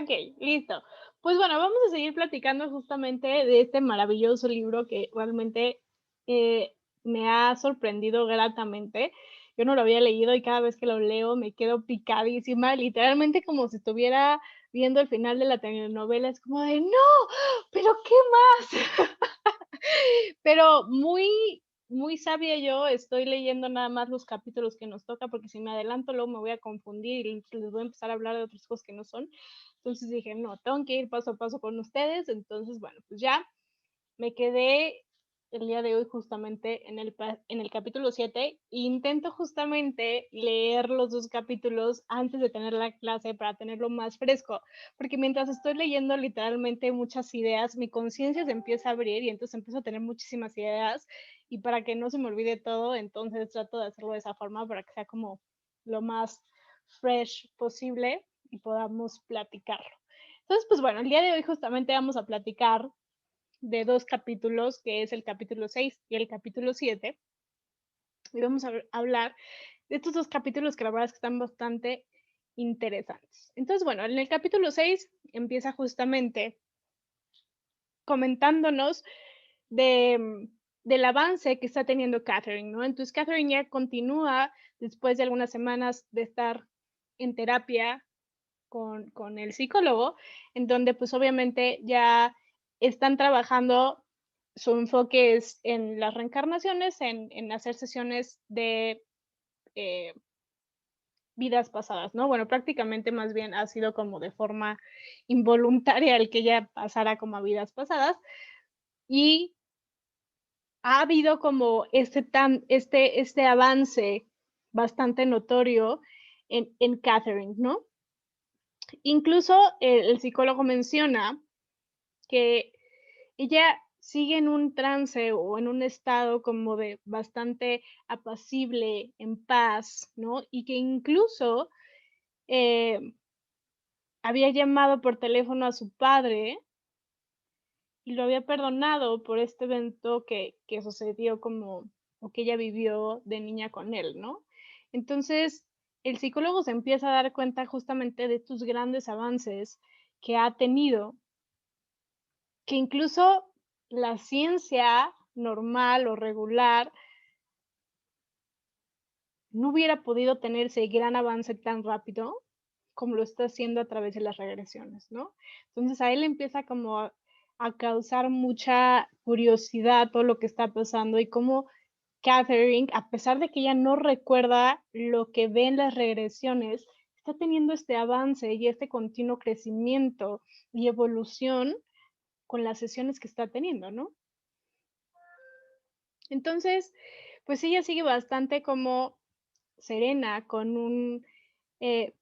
Ok, listo. Pues bueno, vamos a seguir platicando justamente de este maravilloso libro que realmente eh, me ha sorprendido gratamente. Yo no lo había leído y cada vez que lo leo me quedo picadísima, literalmente como si estuviera viendo el final de la telenovela. Es como de, no, pero ¿qué más? Pero muy sabia yo, estoy leyendo nada más los capítulos que nos toca, porque si me adelanto luego me voy a confundir y les voy a empezar a hablar de otras cosas que no son. Entonces dije: "No, tengo que ir paso a paso con ustedes". Entonces, bueno, pues ya me quedé el día de hoy justamente en el capítulo 7 e intento justamente leer los 2 capítulos antes de tener la clase para tenerlo más fresco, porque mientras estoy leyendo literalmente muchas ideas, mi conciencia se empieza a abrir y entonces empiezo a tener muchísimas ideas, y para que no se me olvide todo, entonces trato de hacerlo de esa forma para que sea como lo más fresh posible y podamos platicarlo. Entonces, pues bueno, el día de hoy justamente vamos a platicar de 2 capítulos, que es el capítulo 6 y el capítulo 7, y vamos a hablar de estos 2 capítulos que la verdad es que están bastante interesantes. Entonces, bueno, en el capítulo 6 empieza justamente comentándonos de, del avance que está teniendo Catherine, ¿no? Entonces, Catherine ya continúa después de algunas semanas de estar en terapia con el psicólogo, en donde pues obviamente ya están trabajando, su enfoque es en las reencarnaciones, en hacer sesiones de eh, vidas pasadas, ¿no? Bueno, prácticamente más bien ha sido como de forma involuntaria el que ella pasara como a vidas pasadas y ha habido como este avance bastante notorio en Catherine, ¿no? Incluso el psicólogo menciona que ella sigue en un trance o en un estado como de bastante apacible, en paz, ¿no? Y que incluso eh, había llamado por teléfono a su padre y lo había perdonado por este evento que sucedió como o que ella vivió de niña con él, ¿no? Entonces, el psicólogo se empieza a dar cuenta justamente de estos grandes avances que ha tenido, que incluso la ciencia normal o regular no hubiera podido tener ese gran avance tan rápido como lo está haciendo a través de las regresiones, ¿no? Entonces a él empieza como a causar mucha curiosidad todo lo que está pasando y cómo Catherine, a pesar de que ella no recuerda lo que ve en las regresiones, está teniendo este avance y este continuo crecimiento y evolución con las sesiones que está teniendo, ¿no? Entonces, pues ella sigue bastante como serena, con un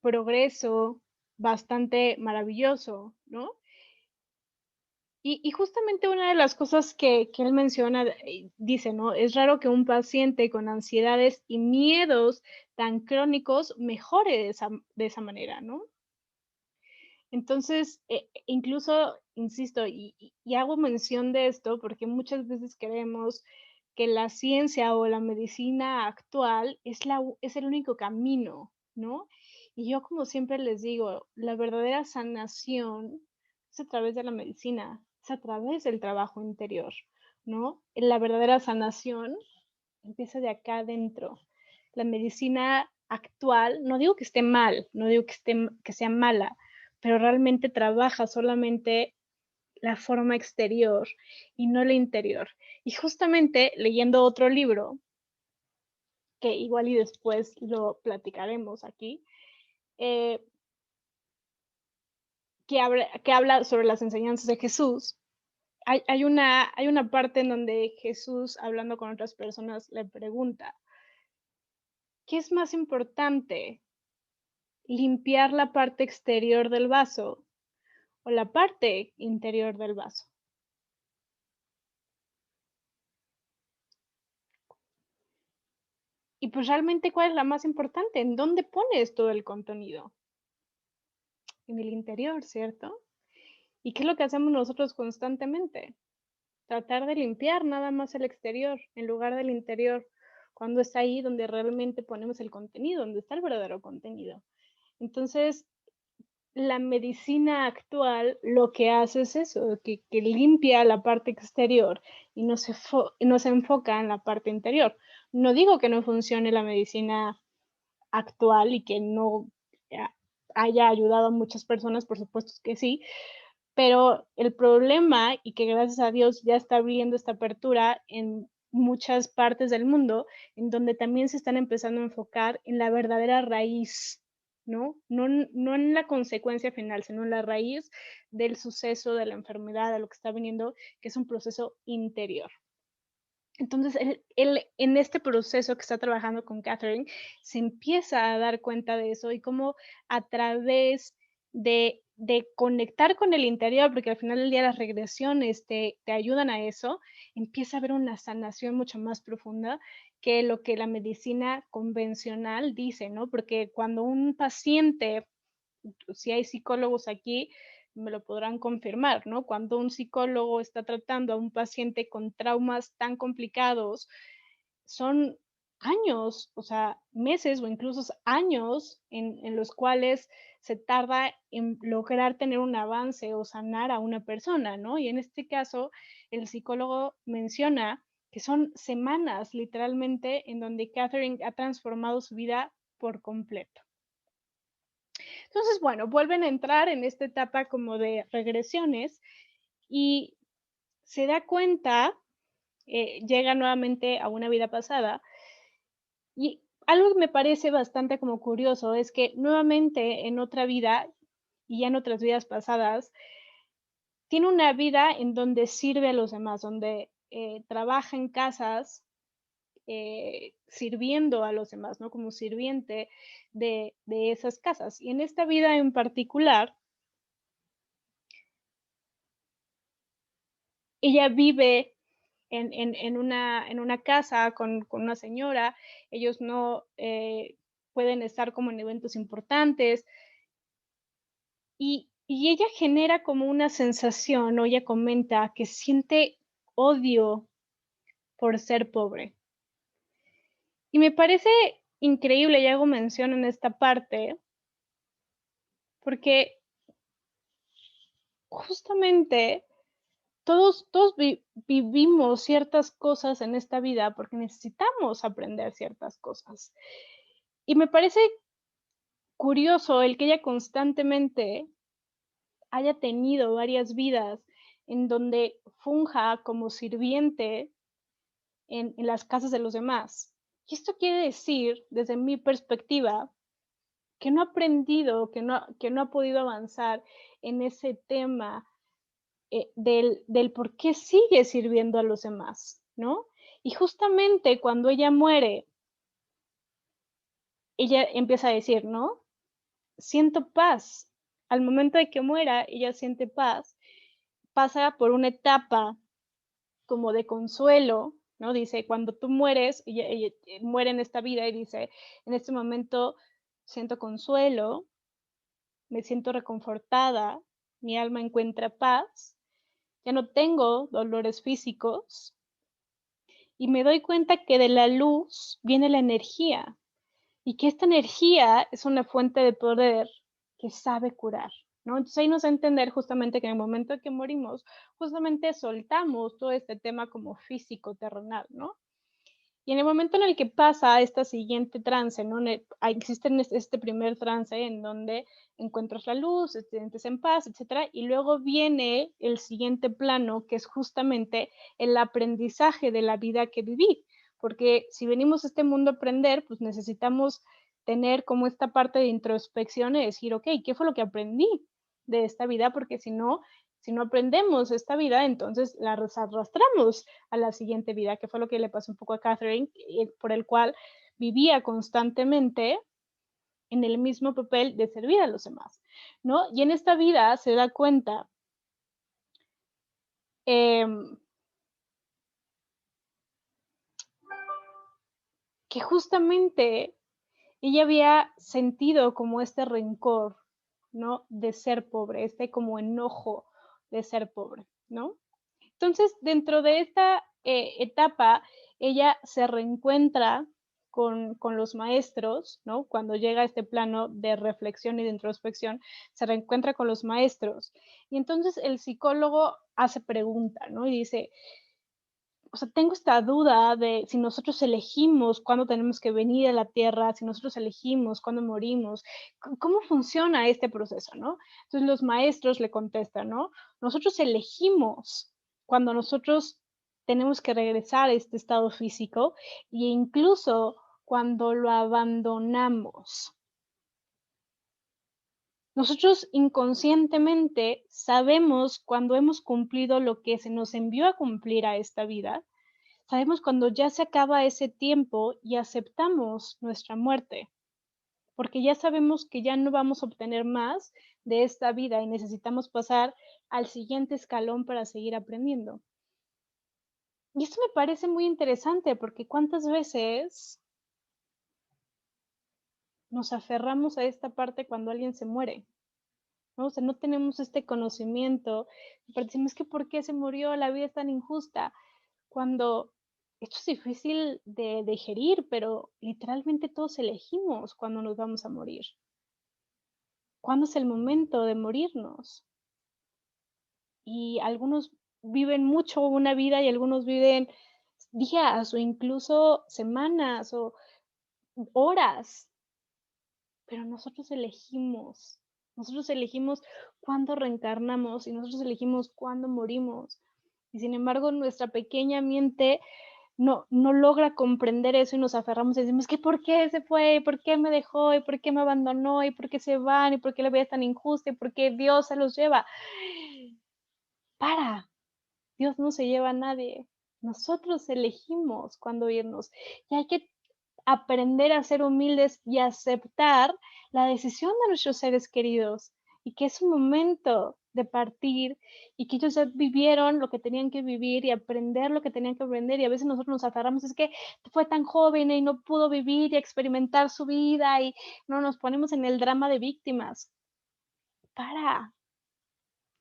progreso bastante maravilloso, ¿no? Y justamente una de las cosas que él menciona, dice, ¿no? Es raro que un paciente con ansiedades y miedos tan crónicos mejore de esa manera, ¿no? Entonces, incluso, insisto, y hago mención de esto porque muchas veces creemos que la ciencia o la medicina actual es el único camino, ¿no? Y yo, como siempre les digo, la verdadera sanación es a través de la medicina, es a través del trabajo interior, ¿no? La verdadera sanación empieza de acá adentro. La medicina actual, no digo que esté mal, no digo que sea mala, pero realmente trabaja solamente la forma exterior y no la interior. Y justamente leyendo otro libro, que igual y después lo platicaremos aquí, eh, que habla sobre las enseñanzas de Jesús, hay una parte en donde Jesús, hablando con otras personas, le pregunta, ¿qué es más importante? ¿Limpiar la parte exterior del vaso o la parte interior del vaso? Y pues realmente, ¿cuál es la más importante? ¿En dónde pones todo el contenido? En el interior, ¿cierto? ¿Y qué es lo que hacemos nosotros constantemente? Tratar de limpiar nada más el exterior en lugar del interior, cuando es ahí donde realmente ponemos el contenido, donde está el verdadero contenido. Entonces, la medicina actual lo que hace es eso, que limpia la parte exterior y no se enfoca en la parte interior. No digo que no funcione la medicina actual y que no ha haya ayudado a muchas personas, por supuesto que sí, pero el problema, y que gracias a Dios ya está abriendo esta apertura en muchas partes del mundo, en donde también se están empezando a enfocar en la verdadera raíz, ¿no? No en la consecuencia final, sino en la raíz del suceso, de la enfermedad, de lo que está viniendo, que es un proceso interior. Entonces, él en este proceso que está trabajando con Catherine, se empieza a dar cuenta de eso y cómo a través de conectar con el interior, porque al final del día las regresiones te ayudan a eso, empieza a haber una sanación mucho más profunda que lo que la medicina convencional dice, ¿no? Porque cuando un paciente, si hay psicólogos aquí, me lo podrán confirmar, ¿no? Cuando un psicólogo está tratando a un paciente con traumas tan complicados, son años, o sea, meses o incluso años en los cuales se tarda en lograr tener un avance o sanar a una persona, ¿no? Y en este caso, el psicólogo menciona que son semanas literalmente en donde Catherine ha transformado su vida por completo. Entonces, bueno, vuelven a entrar en esta etapa como de regresiones y se da cuenta, llega nuevamente a una vida pasada y algo que me parece bastante como curioso es que nuevamente en otra vida y ya en otras vidas pasadas, tiene una vida en donde sirve a los demás, donde trabaja en casas sirviendo a los demás, ¿no? Como sirviente de esas casas. Y en esta vida en particular, ella vive en una casa con una señora, ellos no pueden estar como en eventos importantes y ella genera como una sensación, o ella comenta que siente odio por ser pobre. Y me parece increíble, y hago mención en esta parte, porque justamente todos vivimos ciertas cosas en esta vida porque necesitamos aprender ciertas cosas. Y me parece curioso el que ella constantemente haya tenido varias vidas en donde funja como sirviente en las casas de los demás. Y esto quiere decir, desde mi perspectiva, que no ha aprendido, que no ha podido avanzar en ese tema del por qué sigue sirviendo a los demás, ¿no? Y justamente cuando ella muere, ella empieza a decir, ¿no? Siento paz. Al momento de que muera, ella siente paz, pasa por una etapa como de consuelo, ¿no? Dice, cuando tú mueres, ella muere en esta vida y dice, en este momento siento consuelo, me siento reconfortada, mi alma encuentra paz, ya no tengo dolores físicos y me doy cuenta que de la luz viene la energía y que esta energía es una fuente de poder que sabe curar, ¿no? Entonces ahí nos da a entender justamente que en el momento en que morimos, justamente soltamos todo este tema como físico, terrenal, ¿no? Y en el momento en el que pasa esta siguiente trance, ¿no? Existe este primer trance en donde encuentras la luz, te sientes en paz, etcétera, y luego viene el siguiente plano, que es justamente el aprendizaje de la vida que viví, porque si venimos a este mundo a aprender, pues necesitamos tener como esta parte de introspección y decir, ok, ¿qué fue lo que aprendí de esta vida? Porque si no aprendemos esta vida, entonces la arrastramos a la siguiente vida, que fue lo que le pasó un poco a Catherine, por el cual vivía constantemente en el mismo papel de servir a los demás, ¿no? Y en esta vida se da cuenta eh, que justamente ella había sentido como este rencor, ¿no? De ser pobre, este como enojo de ser pobre, ¿no? Entonces, dentro de esta etapa, ella se reencuentra con los maestros, ¿no? Cuando llega a este plano de reflexión y de introspección, se reencuentra con los maestros. Y entonces el psicólogo hace pregunta, ¿no? Y dice, o sea, tengo esta duda de si nosotros elegimos cuándo tenemos que venir a la Tierra, si nosotros elegimos cuándo morimos, ¿cómo funciona este proceso, no? Entonces los maestros le contestan, ¿no? Nosotros elegimos cuando nosotros tenemos que regresar a este estado físico e incluso cuando lo abandonamos. Nosotros inconscientemente sabemos cuando hemos cumplido lo que se nos envió a cumplir a esta vida. Sabemos cuando ya se acaba ese tiempo y aceptamos nuestra muerte, porque ya sabemos que ya no vamos a obtener más de esta vida y necesitamos pasar al siguiente escalón para seguir aprendiendo. Y esto me parece muy interesante porque cuántas veces nos aferramos a esta parte cuando alguien se muere, ¿no? O sea, no tenemos este conocimiento, pero decimos que ¿por qué se murió? La vida es tan injusta. Cuando esto es difícil de digerir, pero literalmente todos elegimos cuándo nos vamos a morir. ¿Cuándo es el momento de morirnos? Y algunos viven mucho una vida y algunos viven días o incluso semanas o horas, pero nosotros elegimos cuándo reencarnamos y nosotros elegimos cuándo morimos. Y sin embargo, nuestra pequeña mente no logra comprender eso y nos aferramos y decimos: "¿Que por qué se fue? ¿Y por qué me dejó? ¿Y por qué me abandonó? ¿Y por qué se van? ¿Y por qué la vida es tan injusta? ¿Y por qué Dios se los lleva?". Para, Dios no se lleva a nadie. Nosotros elegimos cuándo irnos y hay que aprender a ser humildes y aceptar la decisión de nuestros seres queridos y que es un momento de partir y que ellos ya vivieron lo que tenían que vivir y aprender lo que tenían que aprender y a veces nosotros nos aferramos, es que fue tan joven y no pudo vivir y experimentar su vida y no nos ponemos en el drama de víctimas. Para,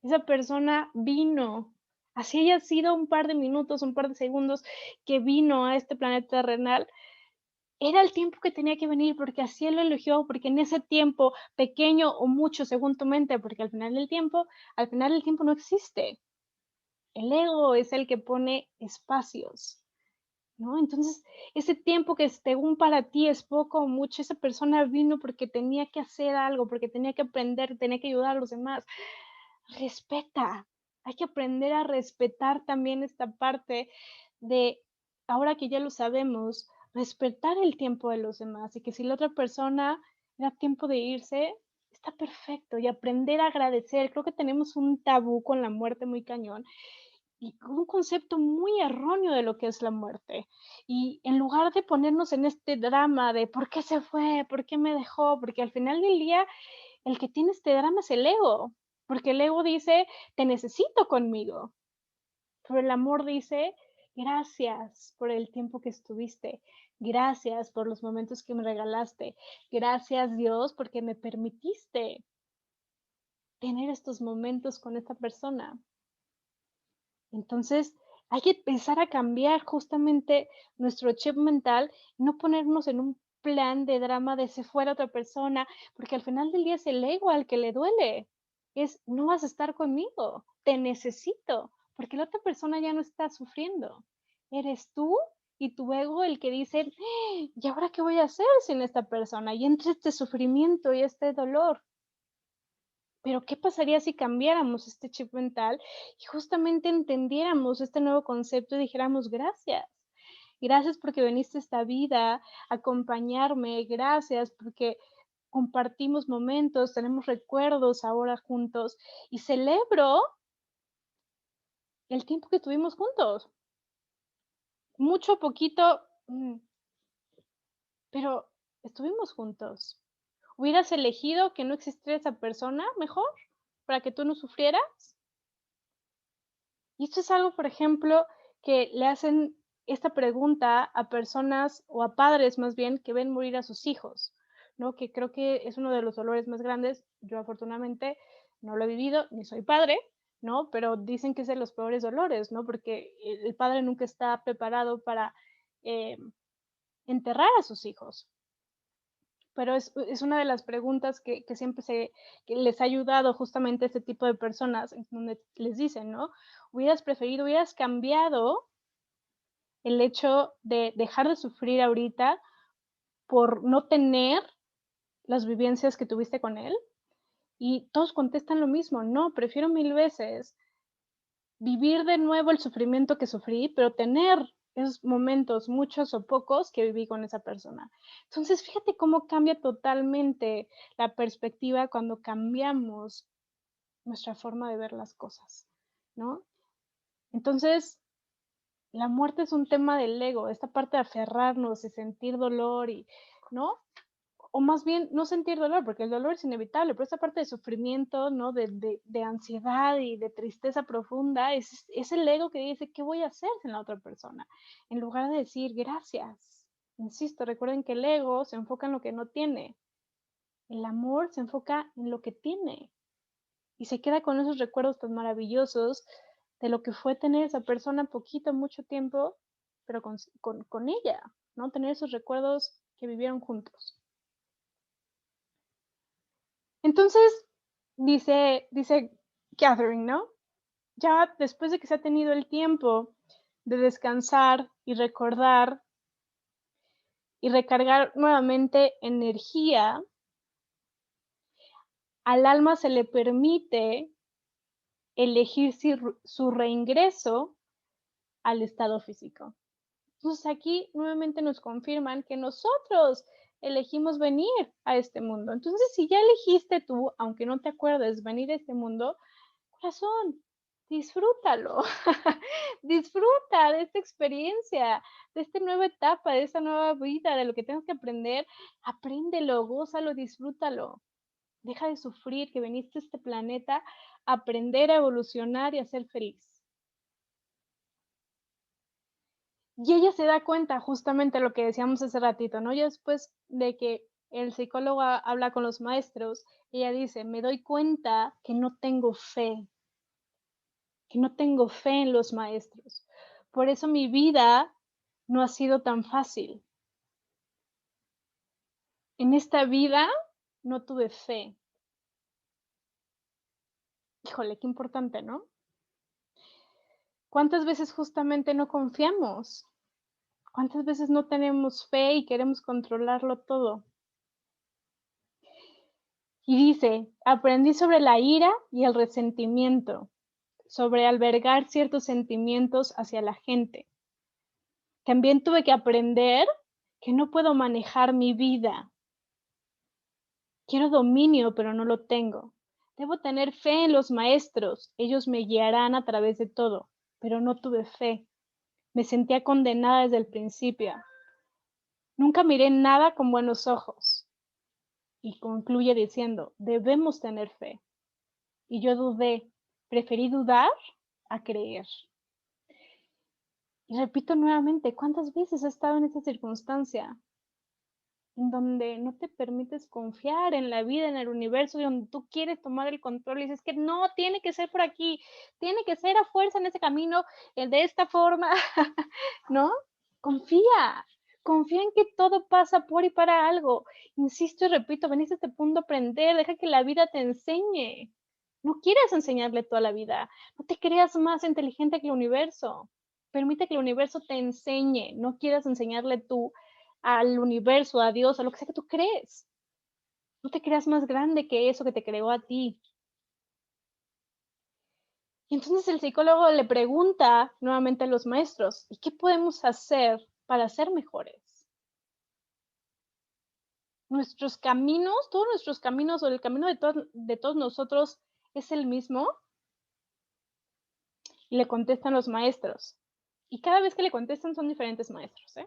esa persona vino, así haya sido un par de minutos, un par de segundos que vino a este planeta terrenal, era el tiempo que tenía que venir, porque así Él lo eligió, porque en ese tiempo, pequeño o mucho según tu mente, porque al final el tiempo no existe. El ego es el que pone espacios, ¿no? Entonces, ese tiempo que según para ti es poco o mucho, esa persona vino porque tenía que hacer algo, porque tenía que aprender, tenía que ayudar a los demás. Respeta. Hay que aprender a respetar también esta parte de, ahora que ya lo sabemos, respetar el tiempo de los demás y que si la otra persona era tiempo de irse, está perfecto y aprender a agradecer. Creo que tenemos un tabú con la muerte muy cañón y un concepto muy erróneo de lo que es la muerte. Y en lugar de ponernos en este drama de por qué se fue, por qué me dejó, porque al final del día el que tiene este drama es el ego, porque el ego dice, te necesito conmigo, pero el amor dice, gracias por el tiempo que estuviste, gracias por los momentos que me regalaste, gracias Dios porque me permitiste tener estos momentos con esta persona. Entonces, hay que empezar a cambiar justamente nuestro chip mental, no ponernos en un plan de drama de se fuera otra persona, porque al final del día es el ego al que le duele. Es, no vas a estar conmigo, te necesito, porque la otra persona ya no está sufriendo. Eres tú y tu ego el que dice, ¿y ahora qué voy a hacer sin esta persona? Y entre este sufrimiento y este dolor. Pero, ¿qué pasaría si cambiáramos este chip mental y justamente entendiéramos este nuevo concepto y dijéramos gracias? Gracias porque viniste a esta vida a acompañarme, gracias porque compartimos momentos, tenemos recuerdos ahora juntos y celebro el tiempo que tuvimos juntos. Mucho, poquito, pero estuvimos juntos. ¿Hubieras elegido que no existiera esa persona mejor para que tú no sufrieras? Y esto es algo, por ejemplo, que le hacen esta pregunta a personas o a padres más bien que ven morir a sus hijos, ¿no? Que creo que es uno de los dolores más grandes. Yo afortunadamente no lo he vivido, ni soy padre, ¿no? Pero dicen que es de los peores dolores, ¿no? Porque el padre nunca está preparado para eh, enterrar a sus hijos. Pero es una de las preguntas que siempre que les ha ayudado justamente a este tipo de personas, en donde les dicen, ¿no? Hubieras cambiado el hecho de dejar de sufrir ahorita por no tener las vivencias que tuviste con él? Y todos contestan lo mismo, no, prefiero mil veces vivir de nuevo el sufrimiento que sufrí, pero tener esos momentos, muchos o pocos, que viví con esa persona. Entonces, fíjate cómo cambia totalmente la perspectiva cuando cambiamos nuestra forma de ver las cosas, ¿no? Entonces, la muerte es un tema del ego, esta parte de aferrarnos y sentir dolor y, ¿no? O más bien, no sentir dolor, porque el dolor es inevitable, pero esta parte de sufrimiento, ¿no? De ansiedad y de tristeza profunda, es el ego que dice, ¿qué voy a hacer sin la otra persona? En lugar de decir, gracias. Insisto, recuerden que el ego se enfoca en lo que no tiene. El amor se enfoca en lo que tiene. Y se queda con esos recuerdos tan maravillosos de lo que fue tener esa persona poquito, mucho tiempo, pero con ella, ¿no? Tener esos recuerdos que vivieron juntos. Entonces, dice Catherine, ¿no? Ya después de que se ha tenido el tiempo de descansar y recordar y recargar nuevamente energía, al alma se le permite elegir su reingreso al estado físico. Entonces aquí nuevamente nos confirman que nosotros elegimos venir a este mundo. Entonces, si ya elegiste tú, aunque no te acuerdes, venir a este mundo, corazón, disfrútalo. Disfruta de esta experiencia, de esta nueva etapa, de esta nueva vida, de lo que tengas que aprender. Apréndelo, gózalo, disfrútalo. Deja de sufrir que viniste a este planeta a aprender a evolucionar y a ser feliz. Y ella se da cuenta justamente lo que decíamos hace ratito, ¿no? Ya después de que el psicólogo habla con los maestros, ella dice, me doy cuenta que no tengo fe en los maestros. Por eso mi vida no ha sido tan fácil. En esta vida no tuve fe. Híjole, qué importante, ¿no? ¿Cuántas veces justamente no confiamos? ¿Cuántas veces no tenemos fe y queremos controlarlo todo? Y dice, aprendí sobre la ira y el resentimiento, sobre albergar ciertos sentimientos hacia la gente. También tuve que aprender que no puedo manejar mi vida. Quiero dominio, pero no lo tengo. Debo tener fe en los maestros. Ellos me guiarán a través de todo, pero no tuve fe. Me sentía condenada desde el principio. Nunca miré nada con buenos ojos. Y concluye diciendo, debemos tener fe. Y yo dudé. Preferí dudar a creer. Y repito nuevamente, ¿cuántas veces has estado en esta circunstancia? En donde no te permites confiar en la vida, en el universo, y donde tú quieres tomar el control y dices que no, tiene que ser por aquí, tiene que ser a fuerza en ese camino, de esta forma, ¿no? Confía, confía en que todo pasa por y para algo. Insisto y repito, veniste a este punto a aprender, deja que la vida te enseñe. No quieras enseñarle toda la vida, no te creas más inteligente que el universo. Permite que el universo te enseñe, no quieras enseñarle tú al universo, a Dios, a lo que sea que tú crees. No te creas más grande que eso que te creó a ti. Y entonces el psicólogo le pregunta nuevamente a los maestros, ¿y qué podemos hacer para ser mejores? Nuestros caminos, todos nuestros caminos o el camino de todos nosotros es el mismo. Y le contestan los maestros. Y cada vez que le contestan son diferentes maestros, ¿eh?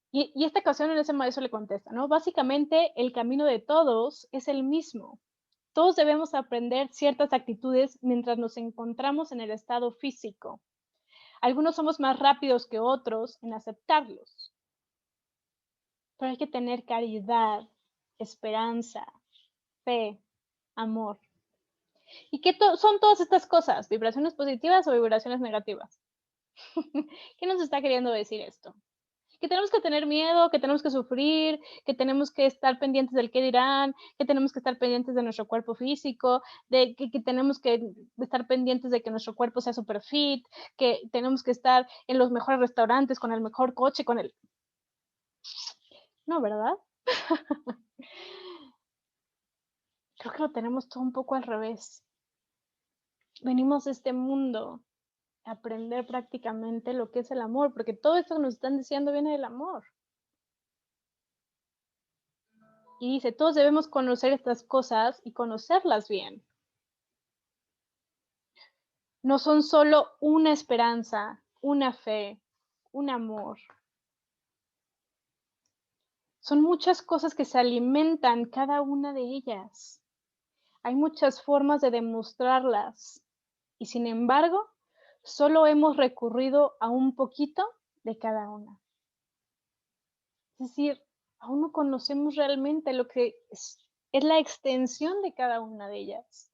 Y esta ocasión en ese maestro le contesta, ¿no? Básicamente el camino de todos es el mismo. Todos debemos aprender ciertas actitudes mientras nos encontramos en el estado físico. Algunos somos más rápidos que otros en aceptarlos, pero hay que tener caridad, esperanza, fe, amor. ¿Y qué son todas estas cosas? ¿Vibraciones positivas o vibraciones negativas? ¿Qué nos está queriendo decir esto? Que tenemos que tener miedo, que tenemos que sufrir, que tenemos que estar pendientes del qué dirán, que tenemos que estar pendientes de nuestro cuerpo físico, de que tenemos que estar pendientes de que nuestro cuerpo sea super fit, que tenemos que estar en los mejores restaurantes, con el mejor coche, con el... No, ¿verdad? Creo que lo tenemos todo un poco al revés. Venimos a este mundo a aprender prácticamente lo que es el amor, porque todo esto que nos están diciendo viene del amor. Y dice, todos debemos conocer estas cosas y conocerlas bien. No son solo una esperanza, una fe, un amor. Son muchas cosas que se alimentan cada una de ellas. Hay muchas formas de demostrarlas y sin embargo, solo hemos recurrido a un poquito de cada una. Es decir, aún no conocemos realmente lo que es la extensión de cada una de ellas,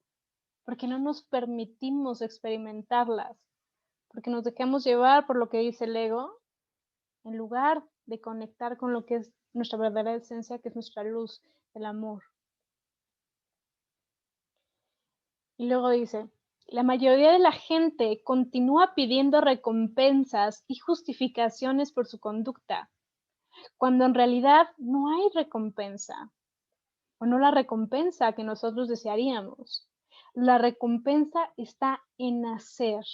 porque no nos permitimos experimentarlas, porque nos dejamos llevar por lo que dice el ego, en lugar de conectar con lo que es nuestra verdadera esencia, que es nuestra luz, el amor. Y luego dice, la mayoría de la gente continúa pidiendo recompensas y justificaciones por su conducta, cuando en realidad no hay recompensa, o no la recompensa que nosotros desearíamos. La recompensa está en hacer,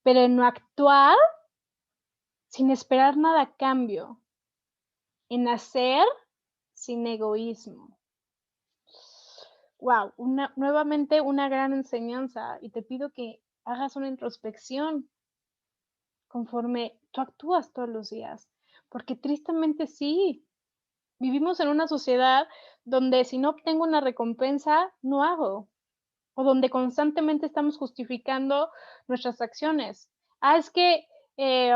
pero en no actuar sin esperar nada a cambio, en hacer sin egoísmo. Wow, nuevamente una gran enseñanza y te pido que hagas una introspección conforme tú actúas todos los días, porque tristemente sí, vivimos en una sociedad donde si no obtengo una recompensa, no hago, o donde constantemente estamos justificando nuestras acciones. Ah, es que eh,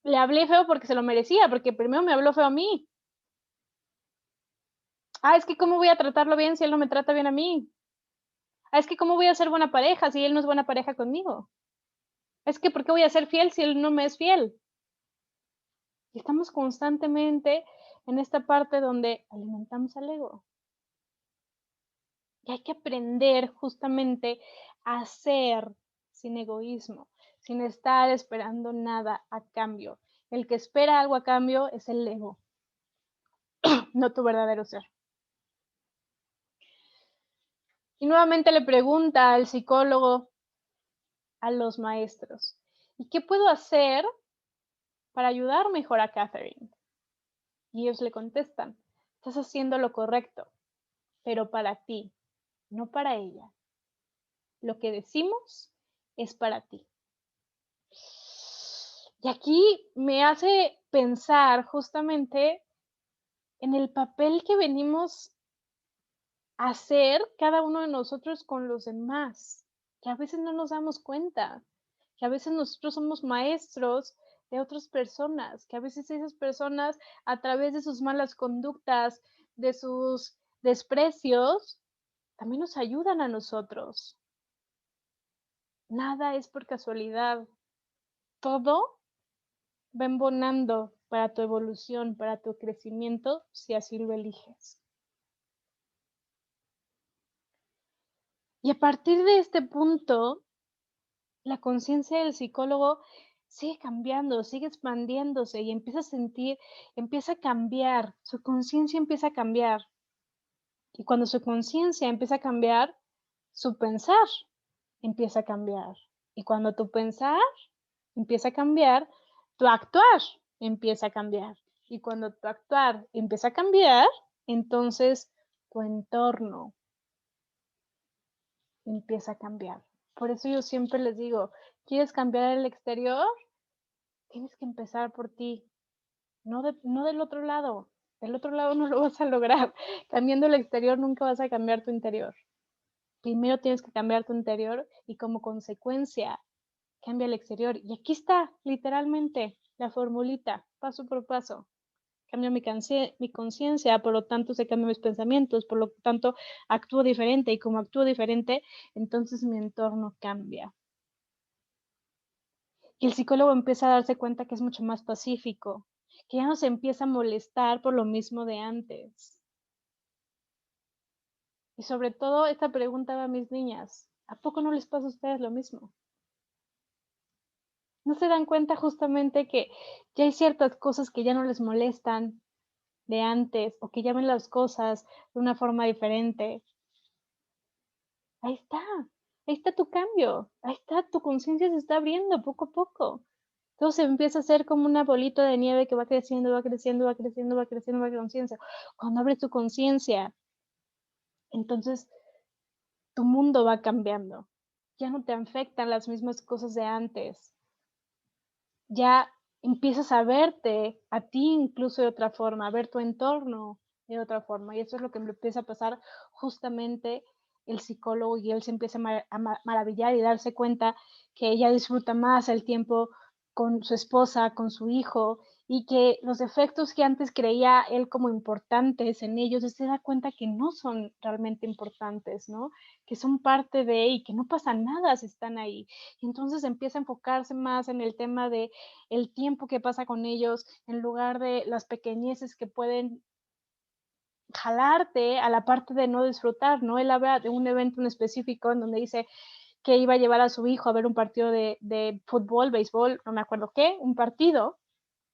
le hablé feo porque se lo merecía, porque primero me habló feo a mí. Ah, es que cómo voy a tratarlo bien si él no me trata bien a mí. Ah, es que cómo voy a ser buena pareja si él no es buena pareja conmigo. Es que ¿por qué voy a ser fiel si él no me es fiel? Y estamos constantemente en esta parte donde alimentamos al ego. Y hay que aprender justamente a hacer sin egoísmo, sin estar esperando nada a cambio. El que espera algo a cambio es el ego, no tu verdadero ser. Y nuevamente le pregunta al psicólogo a los maestros, ¿y qué puedo hacer para ayudar mejor a Catherine? Y ellos le contestan, estás haciendo lo correcto, pero para ti, no para ella. Lo que decimos es para ti. Y aquí me hace pensar justamente en el papel que venimos a hacer cada uno de nosotros con los demás, que a veces no nos damos cuenta, que a veces nosotros somos maestros de otras personas, que a veces esas personas a través de sus malas conductas, de sus desprecios, también nos ayudan a nosotros. Nada es por casualidad. Todo va embonando para tu evolución, para tu crecimiento, si así lo eliges. Y a partir de este punto, la conciencia del psicólogo sigue cambiando, sigue expandiéndose y empieza a sentir, empieza a cambiar, su conciencia empieza a cambiar. Y cuando su conciencia empieza a cambiar, su pensar empieza a cambiar. Y cuando tu pensar empieza a cambiar, tu actuar empieza a cambiar. Y cuando tu actuar empieza a cambiar, entonces tu entorno empieza a cambiar. Por eso yo siempre les digo, ¿quieres cambiar el exterior? Tienes que empezar por ti, no del otro lado. Del otro lado no lo vas a lograr. Cambiando el exterior nunca vas a cambiar tu interior. Primero tienes que cambiar tu interior y como consecuencia cambia el exterior. Y aquí está, literalmente, la formulita, paso por paso. Cambio mi conciencia, por lo tanto se cambian mis pensamientos, por lo tanto actúo diferente y como actúo diferente, entonces mi entorno cambia. Y el psicólogo empieza a darse cuenta que es mucho más pacífico, que ya no se empieza a molestar por lo mismo de antes. Y sobre todo, esta pregunta va a mis niñas, ¿a poco no les pasa a ustedes lo mismo? ¿No se dan cuenta justamente que ya hay ciertas cosas que ya no les molestan de antes o que ya ven las cosas de una forma diferente? Ahí está, ahí está tu cambio, ahí está, tu conciencia se está abriendo poco a poco. Todo se empieza a hacer como una bolita de nieve que va creciendo, va creciendo, va creciendo, va creciendo, va conciencia. Cuando abres tu conciencia, entonces tu mundo va cambiando. Ya no te afectan las mismas cosas de antes. Ya empiezas a verte a ti incluso de otra forma, a ver tu entorno de otra forma. Y eso es lo que me empieza a pasar justamente el psicólogo y él se empieza a maravillar y darse cuenta que ella disfruta más el tiempo con su esposa, con su hijo, y que los defectos que antes creía él como importantes en ellos, él se da cuenta que no son realmente importantes, ¿no? Que son parte de y que no pasa nada si están ahí. Y entonces empieza a enfocarse más en el tema de el tiempo que pasa con ellos, en lugar de las pequeñeces que pueden jalarte a la parte de no disfrutar, ¿no? Él habla de un evento en específico en donde dice que iba a llevar a su hijo a ver un partido de fútbol, béisbol, no me acuerdo qué, un partido,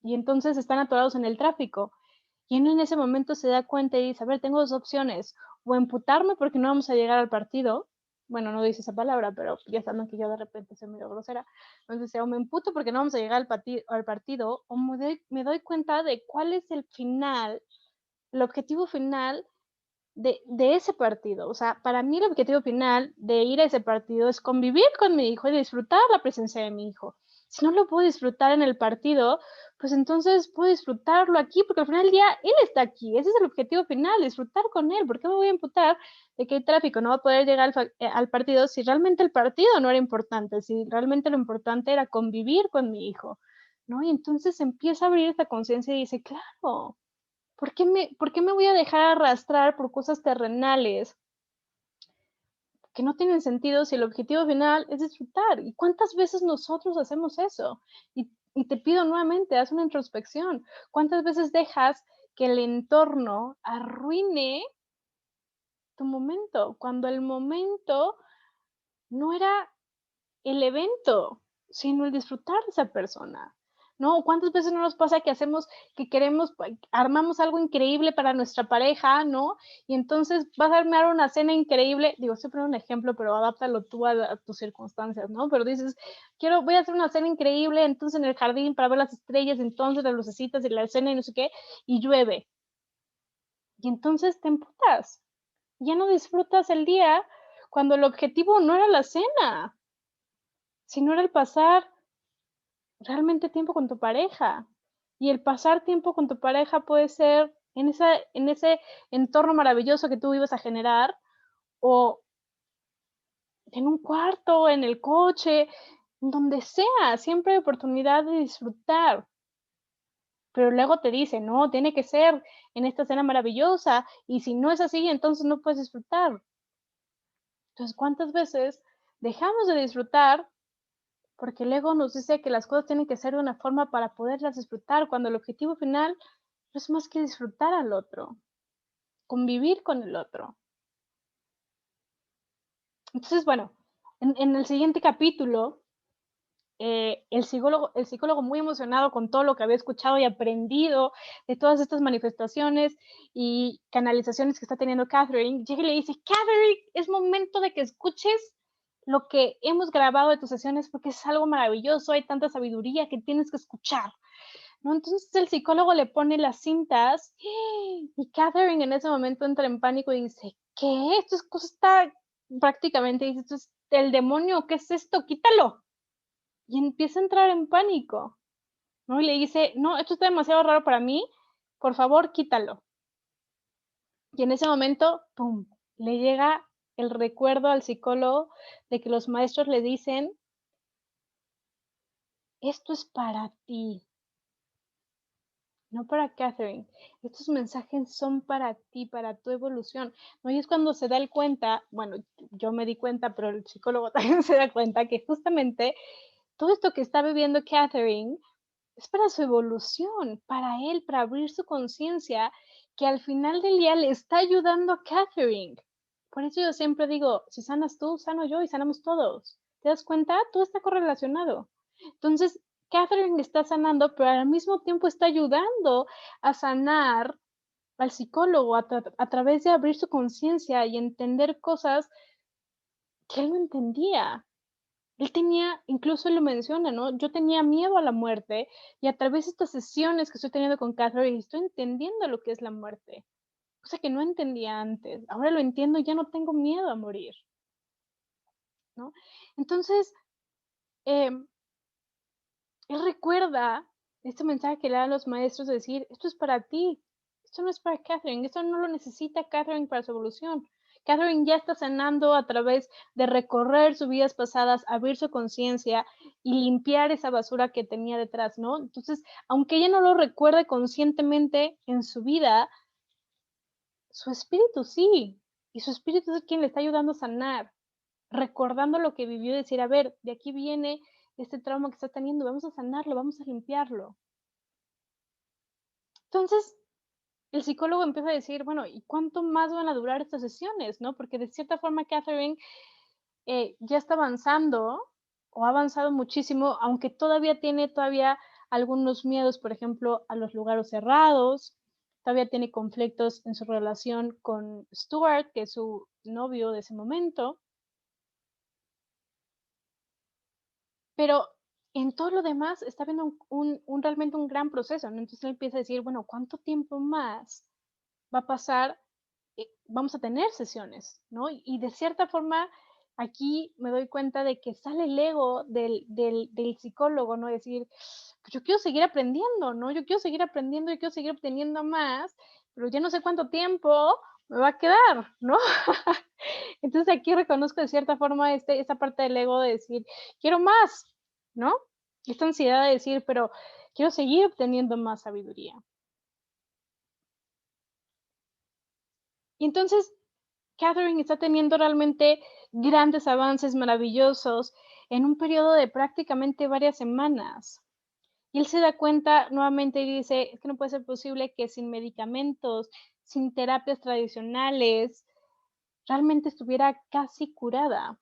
y entonces están atorados en el tráfico. Y él en ese momento se da cuenta y dice, a ver, tengo dos opciones, o emputarme porque no vamos a llegar al partido, bueno, no dice esa palabra, pero ya saben que yo de repente soy medio grosera, entonces o me emputo porque no vamos a llegar al partido, o me doy cuenta de cuál es el final, el objetivo final de ese partido. O sea, para mí el objetivo final de ir a ese partido es convivir con mi hijo y disfrutar la presencia de mi hijo. Si no lo puedo disfrutar en el partido, pues entonces puedo disfrutarlo aquí, porque al final del día él está aquí. Ese es el objetivo final, disfrutar con él. ¿Por qué me voy a imputar de que el tráfico no va a poder llegar al partido si realmente el partido no era importante, si realmente lo importante era convivir con mi hijo? ¿No? Y entonces empieza a abrir esta conciencia y dice, claro, ¿por qué me voy a dejar arrastrar por cosas terrenales que no tienen sentido si el objetivo final es disfrutar? ¿Y cuántas veces nosotros hacemos eso? Y te pido nuevamente, haz una introspección. ¿Cuántas veces dejas que el entorno arruine tu momento? Cuando el momento no era el evento, sino el disfrutar de esa persona, ¿no? ¿Cuántas veces no nos pasa que hacemos, que queremos, armamos algo increíble para nuestra pareja, ¿no? Y entonces vas a armar una cena increíble, digo, estoy poniendo un ejemplo, pero adáptalo tú a tus circunstancias, ¿no? Pero dices, voy a hacer una cena increíble, entonces en el jardín para ver las estrellas, entonces las lucecitas y la cena y no sé qué, y llueve. Y entonces te emputas, ya no disfrutas el día cuando el objetivo no era la cena, sino era el pasar realmente tiempo con tu pareja. Y el pasar tiempo con tu pareja puede ser en ese entorno maravilloso que tú ibas a generar, o en un cuarto, en el coche, donde sea, siempre hay oportunidad de disfrutar. Pero luego te dicen, no, tiene que ser en esta cena maravillosa, y si no es así, entonces no puedes disfrutar. Entonces, ¿cuántas veces dejamos de disfrutar porque el ego nos dice que las cosas tienen que ser de una forma para poderlas disfrutar, cuando el objetivo final no es más que disfrutar al otro, convivir con el otro? Entonces, bueno, en el siguiente capítulo, el psicólogo muy emocionado con todo lo que había escuchado y aprendido de todas estas manifestaciones y canalizaciones que está teniendo Catherine, llega y le dice, Catherine, es momento de que escuches lo que hemos grabado de tus sesiones porque es algo maravilloso, hay tanta sabiduría que tienes que escuchar, ¿no? Entonces el psicólogo le pone las cintas y Catherine en ese momento entra en pánico y dice, ¿qué? Esto es cosa está prácticamente, dice, esto es el demonio, ¿qué es esto? Quítalo. Y empieza a entrar en pánico, ¿no? Y le dice, no, esto está demasiado raro para mí, por favor, quítalo. Y en ese momento, ¡pum!, le llega el recuerdo al psicólogo de que los maestros le dicen, esto es para ti, no para Catherine. Estos mensajes son para ti, para tu evolución, ¿no? Y es cuando se da el cuenta, bueno, yo me di cuenta, pero el psicólogo también se da cuenta que justamente todo esto que está viviendo Catherine es para su evolución, para él, para abrir su conciencia, que al final del día le está ayudando a Catherine. Por eso yo siempre digo, si sanas tú, sano yo y sanamos todos. ¿Te das cuenta? Todo está correlacionado. Entonces, Catherine está sanando, pero al mismo tiempo está ayudando a sanar al psicólogo a través de abrir su conciencia y entender cosas que él no entendía. Él tenía, incluso él lo menciona, ¿no? Yo tenía miedo a la muerte y a través de estas sesiones que estoy teniendo con Catherine estoy entendiendo lo que es la muerte, cosa que no entendía antes. Ahora lo entiendo y ya no tengo miedo a morir, ¿no? Entonces, em, él recuerda este mensaje que le dan los maestros de decir, esto es para ti, esto no es para Catherine, esto no lo necesita Catherine para su evolución. Catherine ya está sanando a través de recorrer sus vidas pasadas, abrir su conciencia y limpiar esa basura que tenía detrás, ¿no? Entonces, aunque ella no lo recuerde conscientemente en su vida, su espíritu sí, y su espíritu es quien le está ayudando a sanar, recordando lo que vivió y decir, a ver, de aquí viene este trauma que está teniendo, vamos a sanarlo, vamos a limpiarlo. Entonces, el psicólogo empieza a decir, bueno, ¿y cuánto más van a durar estas sesiones? ¿No? Porque de cierta forma Catherine ya está avanzando o ha avanzado muchísimo, aunque todavía tiene algunos miedos, por ejemplo, a los lugares cerrados, todavía tiene conflictos en su relación con Stuart, que es su novio de ese momento, pero en todo lo demás está viendo realmente un gran proceso, ¿no? Entonces él empieza a decir, bueno, ¿cuánto tiempo más va a pasar? Vamos a tener sesiones, ¿no? Y de cierta forma, aquí me doy cuenta de que sale el ego del psicólogo, ¿no? Decir, pues yo quiero seguir aprendiendo, ¿no? Yo quiero seguir aprendiendo, yo quiero seguir obteniendo más, pero ya no sé cuánto tiempo me va a quedar, ¿no? Entonces aquí reconozco de cierta forma esta parte del ego de decir, quiero más, ¿no? Esta ansiedad de decir, pero quiero seguir obteniendo más sabiduría. Y entonces Catherine está teniendo realmente grandes avances maravillosos en un periodo de prácticamente varias semanas. Y él se da cuenta nuevamente y dice, es que no puede ser posible que sin medicamentos, sin terapias tradicionales, realmente estuviera casi curada.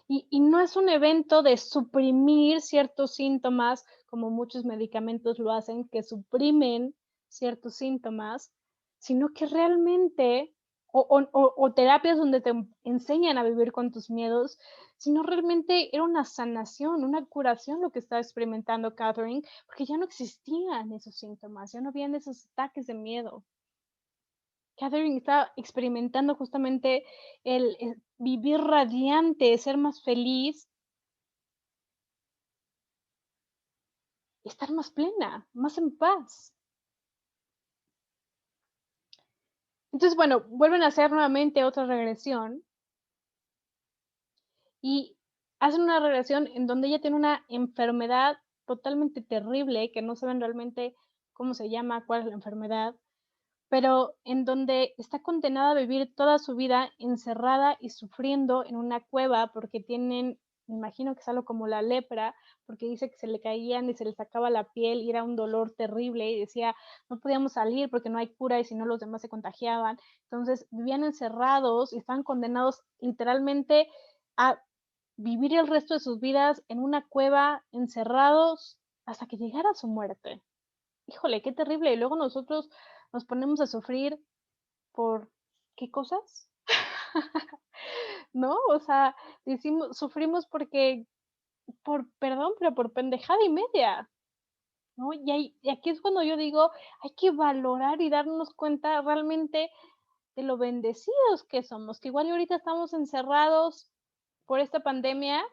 Y no es un evento de suprimir ciertos síntomas, como muchos medicamentos lo hacen, que suprimen ciertos síntomas, sino que realmente, o terapias donde te enseñan a vivir con tus miedos, sino realmente era una sanación, una curación lo que estaba experimentando Catherine, porque ya no existían esos síntomas, ya no habían esos ataques de miedo. Catherine está experimentando justamente el vivir radiante, ser más feliz, estar más plena, más en paz. Entonces, bueno, vuelven a hacer nuevamente otra regresión y hacen una regresión en donde ella tiene una enfermedad totalmente terrible, que no saben realmente cómo se llama, cuál es la enfermedad, pero en donde está condenada a vivir toda su vida encerrada y sufriendo en una cueva porque tienen, me imagino que es algo como la lepra, porque dice que se le caían y se le sacaba la piel y era un dolor terrible y decía, no podíamos salir porque no hay cura y si no los demás se contagiaban. Entonces vivían encerrados y estaban condenados literalmente a vivir el resto de sus vidas en una cueva, encerrados hasta que llegara su muerte. Híjole, qué terrible. Y luego nosotros nos ponemos a sufrir por ¿qué cosas? ¿No? O sea, decimos, sufrimos porque, por, perdón, pero por pendejada y media, ¿no? Y aquí es cuando yo digo, hay que valorar y darnos cuenta realmente de lo bendecidos que somos, que igual y ahorita estamos encerrados por esta pandemia,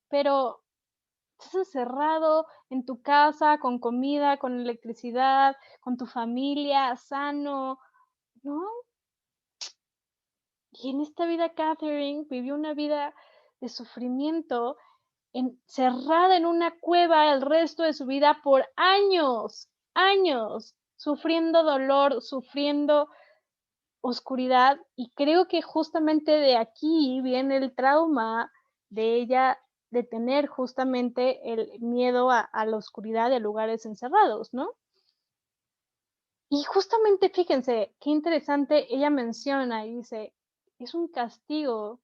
pero estás encerrado en tu casa, con comida, con electricidad, con tu familia, sano, ¿no? Y en esta vida Catherine vivió una vida de sufrimiento, encerrada en una cueva el resto de su vida por años, años, sufriendo dolor, sufriendo oscuridad. Y creo que justamente de aquí viene el trauma de ella de tener justamente el miedo a la oscuridad de lugares encerrados, ¿no? Y justamente fíjense, qué interesante, ella menciona y dice, es un castigo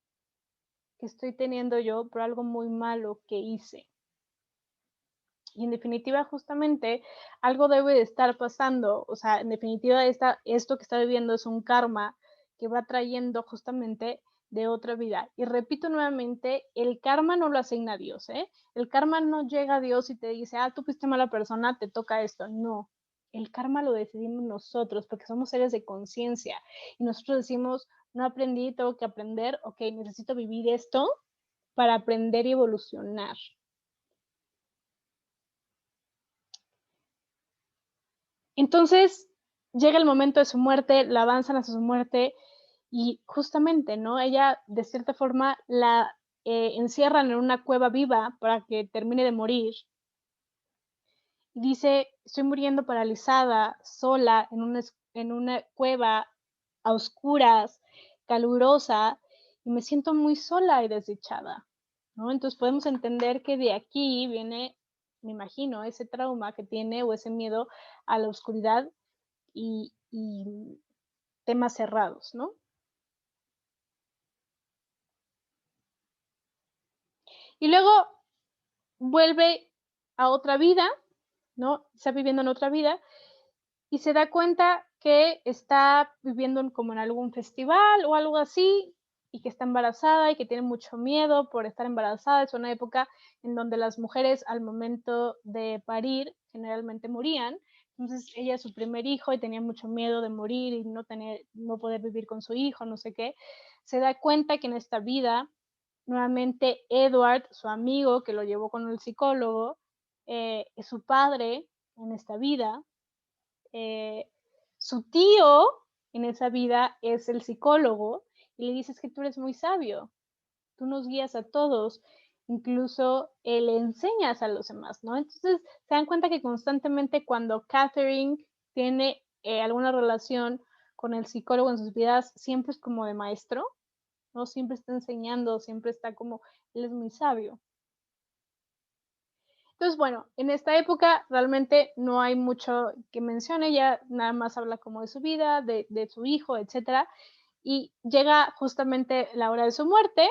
que estoy teniendo yo por algo muy malo que hice. Y en definitiva, justamente, algo debe de estar pasando, o sea, en definitiva, esto que está viviendo es un karma que va trayendo justamente de otra vida. Y repito nuevamente, el karma no lo asigna Dios, ¿eh? El karma no llega a Dios y te dice, tú fuiste mala persona, te toca esto. No, el karma lo decidimos nosotros, porque somos seres de conciencia. Y nosotros decimos, no aprendí, tengo que aprender, ok, necesito vivir esto para aprender y evolucionar. Entonces, llega el momento de su muerte, la avanzan hacia su muerte y justamente, ¿no? Ella, de cierta forma, la encierran en una cueva viva para que termine de morir. Y dice, estoy muriendo paralizada, sola, en una cueva a oscuras, calurosa, y me siento muy sola y desdichada, ¿no? Entonces podemos entender que de aquí viene, me imagino, ese trauma que tiene o ese miedo a la oscuridad y temas cerrados, ¿no? Y luego vuelve a otra vida, ¿no? Está viviendo en otra vida y se da cuenta que está viviendo como en algún festival o algo así y que está embarazada y que tiene mucho miedo por estar embarazada. Es una época en donde las mujeres al momento de parir generalmente morían. Entonces ella es su primer hijo y tenía mucho miedo de morir y no poder vivir con su hijo, no sé qué. Se da cuenta que en esta vida, nuevamente Edward, su amigo que lo llevó con el psicólogo, es su padre en esta vida. Su tío en esa vida es el psicólogo y le dices que tú eres muy sabio, tú nos guías a todos, incluso le enseñas a los demás, ¿no? Entonces se dan cuenta que constantemente cuando Catherine tiene alguna relación con el psicólogo en sus vidas, siempre es como de maestro, ¿no? Siempre está enseñando, siempre está como, él es muy sabio. Entonces, bueno, en esta época realmente no hay mucho que mencione, ella nada más habla como de su vida, de su hijo, etcétera, y llega justamente la hora de su muerte,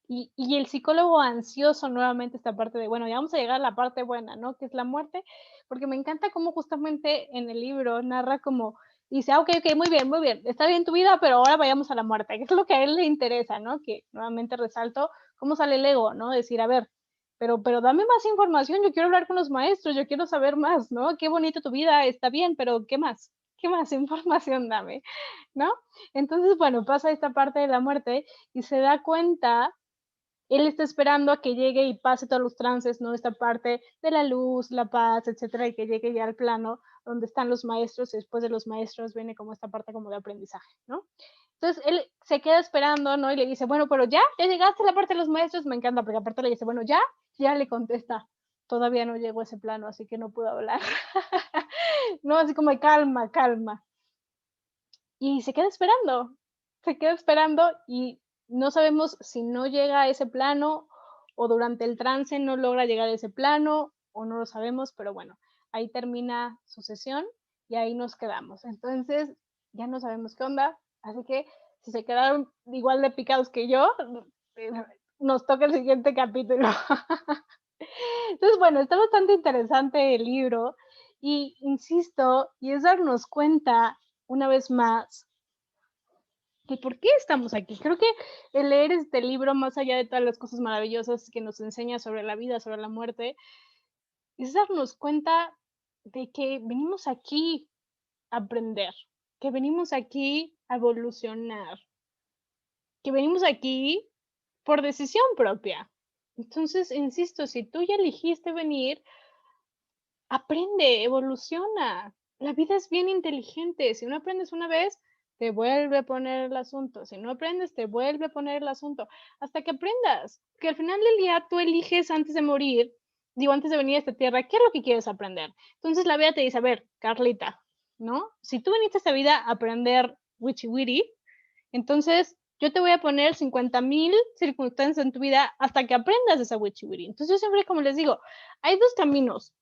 y el psicólogo ansioso nuevamente esta parte de, bueno, ya vamos a llegar a la parte buena, ¿no? Que es la muerte, porque me encanta cómo justamente en el libro narra como, dice, ok, muy bien, está bien tu vida, pero ahora vayamos a la muerte, que es lo que a él le interesa, ¿no? Que nuevamente resalto cómo sale el ego, ¿no? Decir, a ver, pero dame más información, yo quiero hablar con los maestros, yo quiero saber más, ¿no? Qué bonita tu vida, está bien, pero ¿qué más? ¿Qué más información dame? ¿No? Entonces, bueno, pasa esta parte de la muerte y se da cuenta, él está esperando a que llegue y pase todos los trances, ¿no? Esta parte de la luz, la paz, etcétera, y que llegue ya al plano donde están los maestros, y después de los maestros viene como esta parte como de aprendizaje, ¿no? Entonces él se queda esperando, ¿no? Y le dice, bueno, pero ya llegaste a la parte de los maestros, me encanta, porque aparte le dice, bueno, ya le contesta, todavía no llegó a ese plano, así que no puedo hablar. No, así como calma, calma. Y se queda esperando y no sabemos si no llega a ese plano o durante el trance no logra llegar a ese plano o no lo sabemos, pero bueno, ahí termina su sesión y ahí nos quedamos. Entonces, ya no sabemos qué onda, así que si se quedaron igual de picados que yo, nos toca el siguiente capítulo. Entonces, bueno, está bastante interesante el libro y insisto, y es darnos cuenta una vez más de por qué estamos aquí. Creo que el leer este libro, más allá de todas las cosas maravillosas que nos enseña sobre la vida, sobre la muerte, es darnos cuenta de que venimos aquí a aprender, que venimos aquí a evolucionar, que venimos aquí por decisión propia. Entonces, insisto, si tú ya elegiste venir, aprende, evoluciona. La vida es bien inteligente. Si no aprendes una vez, te vuelve a poner el asunto. Si no aprendes, te vuelve a poner el asunto. Hasta que aprendas. Que al final del día tú eliges antes de morir, digo, antes de venir a esta tierra, ¿qué es lo que quieres aprender? Entonces la vida te dice, a ver, Carlita, ¿no? Si tú viniste a esta vida a aprender witchy witty, entonces yo te voy a poner 50,000 circunstancias en tu vida hasta que aprendas esa wichiwiri. Entonces yo siempre, como les digo, hay dos caminos.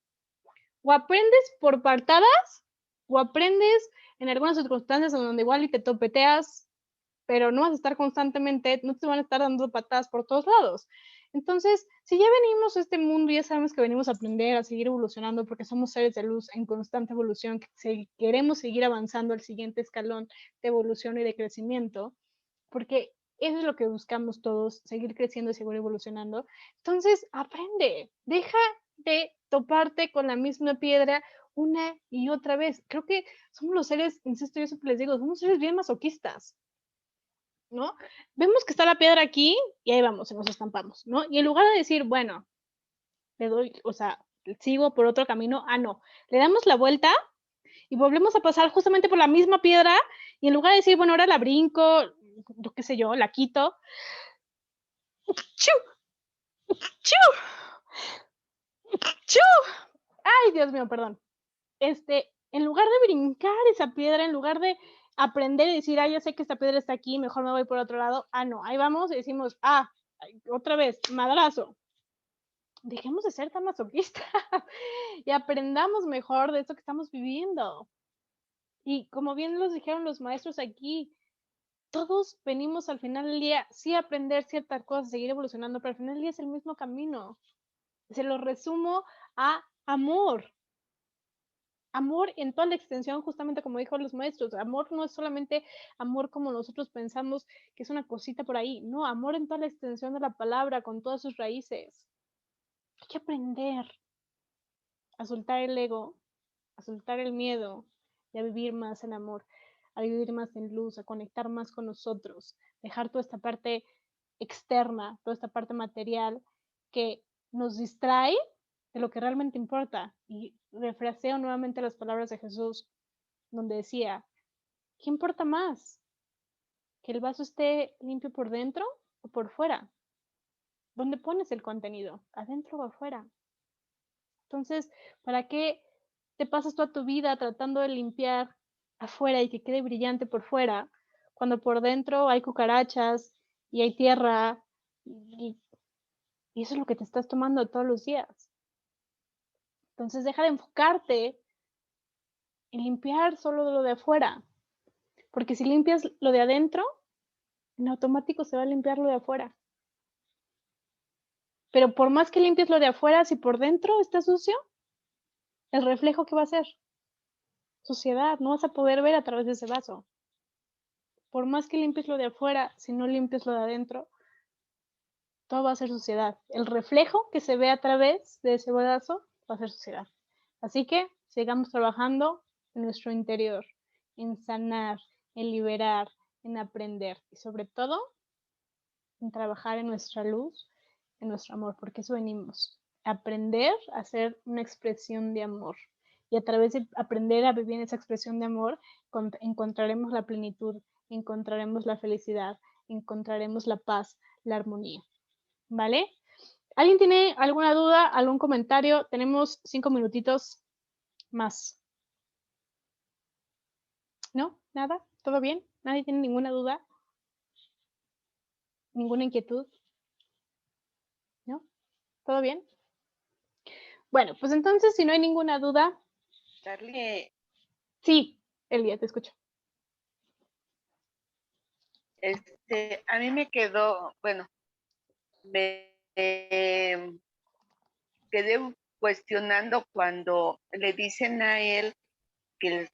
O aprendes por partadas, o aprendes en algunas circunstancias en donde igual y te topeteas, pero no vas a estar constantemente, no te van a estar dando patadas por todos lados. Entonces, si ya venimos a este mundo, ya sabemos que venimos a aprender, a seguir evolucionando, porque somos seres de luz en constante evolución, que queremos seguir avanzando al siguiente escalón de evolución y de crecimiento, porque eso es lo que buscamos todos, seguir creciendo y seguir evolucionando. Entonces, aprende, deja de toparte con la misma piedra una y otra vez. Creo que somos los seres, insisto, yo siempre les digo, somos seres bien masoquistas, ¿no? Vemos que está la piedra aquí y ahí vamos, y nos estampamos, ¿no? Y en lugar de decir, bueno, le doy, o sea, sigo por otro camino, no, le damos la vuelta y volvemos a pasar justamente por la misma piedra y en lugar de decir, bueno, ahora la brinco, yo qué sé yo, la quito, ¡chu! ¡chu! ¡chu! ¡Ay, Dios mío, perdón! En lugar de brincar esa piedra, en lugar de aprender y decir, ya sé que esta piedra está aquí, mejor me voy por otro lado, no, ahí vamos y decimos, otra vez, madrazo. Dejemos de ser tan masoquistas y aprendamos mejor de esto que estamos viviendo. Y como bien los dijeron los maestros aquí, todos venimos al final del día, sí a aprender ciertas cosas, seguir evolucionando, pero al final del día es el mismo camino. Se lo resumo a amor. Amor en toda la extensión, justamente como dijo los maestros. Amor no es solamente amor como nosotros pensamos que es una cosita por ahí. No, amor en toda la extensión de la palabra, con todas sus raíces. Hay que aprender a soltar el ego, a soltar el miedo y a vivir más en amor, a vivir más en luz, a conectar más con nosotros, dejar toda esta parte externa, toda esta parte material que nos distrae de lo que realmente importa. Y refraseo nuevamente las palabras de Jesús, donde decía, ¿qué importa más? ¿Que el vaso esté limpio por dentro o por fuera? ¿Dónde pones el contenido? ¿Adentro o afuera? Entonces, ¿para qué te pasas toda tu vida tratando de limpiar afuera y que quede brillante por fuera, cuando por dentro hay cucarachas y hay tierra y, y eso es lo que te estás tomando todos los días? Entonces, deja de enfocarte en limpiar solo lo de afuera, porque si limpias lo de adentro, en automático se va a limpiar lo de afuera. Pero por más que limpies lo de afuera, si por dentro está sucio, el reflejo que va a ser suciedad, no vas a poder ver a través de ese vaso. Por más que limpies lo de afuera, si no limpies lo de adentro, todo va a ser suciedad. El reflejo que se ve a través de ese vaso va a ser suciedad. Así que sigamos trabajando en nuestro interior, en sanar, en liberar, en aprender y sobre todo en trabajar en nuestra luz, en nuestro amor, porque eso venimos. Aprender a ser una expresión de amor. Y a través de aprender a vivir esa expresión de amor, encontraremos la plenitud, encontraremos la felicidad, encontraremos la paz, la armonía. ¿Vale? ¿Alguien tiene alguna duda, algún comentario? Tenemos 5 minutitos más. ¿No? ¿Nada? ¿Todo bien? ¿Nadie tiene ninguna duda? ¿Ninguna inquietud? ¿No? ¿Todo bien? Bueno, pues entonces, si no hay ninguna duda. Charlie. Sí, Elia, te escucho. A mí me quedó, bueno, me quedé cuestionando cuando le dicen a él que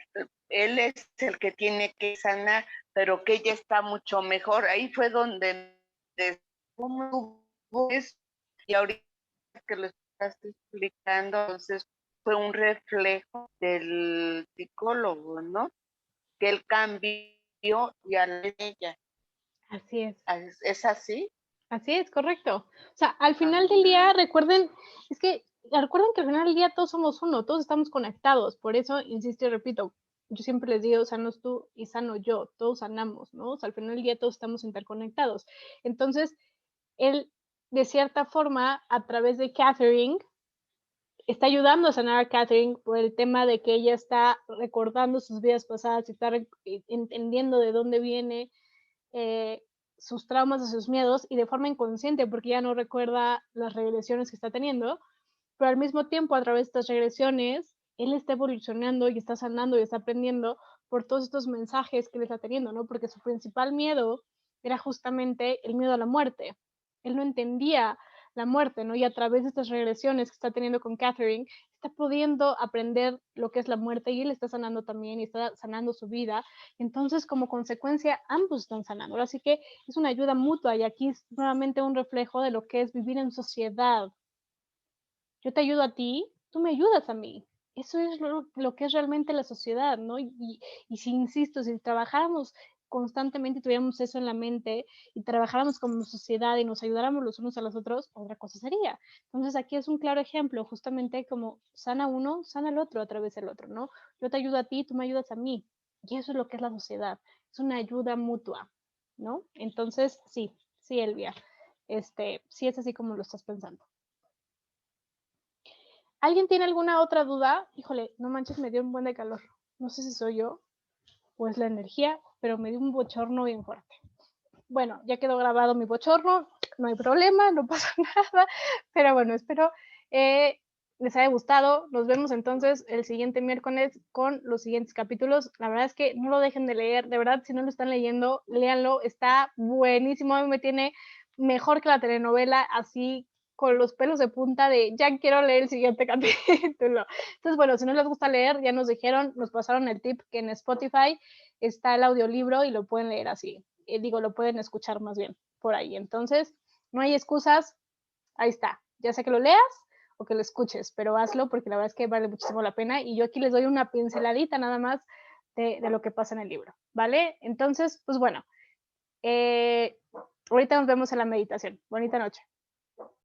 él es el que tiene que sanar, pero que ella está mucho mejor. Ahí fue donde y ahorita que lo estás explicando, entonces fue un reflejo del psicólogo, ¿no? Que él cambió y a ella. Así es. ¿Es así? Así es, correcto. O sea, al final del día, recuerden que al final del día todos somos uno, todos estamos conectados. Por eso, insisto y repito, yo siempre les digo, sanos tú y sano yo, todos sanamos, ¿no? O sea, al final del día todos estamos interconectados. Entonces, él, de cierta forma, a través de Catherine, está ayudando a sanar a Catherine por el tema de que ella está recordando sus vidas pasadas y está entendiendo de dónde viene sus traumas, de sus miedos, y de forma inconsciente, porque ya no recuerda las regresiones que está teniendo, pero al mismo tiempo, a través de estas regresiones, él está evolucionando y está sanando y está aprendiendo por todos estos mensajes que le está teniendo, ¿no? Porque su principal miedo era justamente el miedo a la muerte. Él no entendía la muerte, ¿no? Y a través de estas regresiones que está teniendo con Catherine, está pudiendo aprender lo que es la muerte y él está sanando también y está sanando su vida. Entonces, como consecuencia, ambos están sanando. Así que es una ayuda mutua y aquí es nuevamente un reflejo de lo que es vivir en sociedad. Yo te ayudo a ti, tú me ayudas a mí. Eso es lo que es realmente la sociedad, ¿no? Y si, insisto, si trabajáramos constantemente y tuviéramos eso en la mente y trabajáramos como sociedad y nos ayudáramos los unos a los otros, otra cosa sería. Entonces aquí es un claro ejemplo, justamente como sana uno, sana el otro a través del otro, ¿no? Yo te ayudo a ti, tú me ayudas a mí. Y eso es lo que es la sociedad, es una ayuda mutua, ¿no? Entonces, sí, sí, Elvia, sí es así como lo estás pensando. ¿Alguien tiene alguna otra duda? Híjole, no manches, me dio un buen de calor. No sé si soy yo o es la energía, pero me dio un bochorno bien fuerte. Bueno, ya quedó grabado mi bochorno, no hay problema, no pasa nada, pero bueno, espero les haya gustado. Nos vemos entonces el siguiente miércoles con los siguientes capítulos. La verdad es que no lo dejen de leer, de verdad, si no lo están leyendo, léanlo, está buenísimo, a mí me tiene mejor que la telenovela, así con los pelos de punta de ya quiero leer el siguiente capítulo. Entonces, bueno, si no les gusta leer, ya nos dijeron, nos pasaron el tip que en Spotify está el audiolibro y lo pueden leer así. Digo, lo pueden escuchar más bien por ahí. Entonces, no hay excusas, ahí está. Ya sea que lo leas o que lo escuches, pero hazlo porque la verdad es que vale muchísimo la pena y yo aquí les doy una pinceladita nada más de lo que pasa en el libro, ¿vale? Entonces, pues bueno, ahorita nos vemos en la meditación. Bonita noche.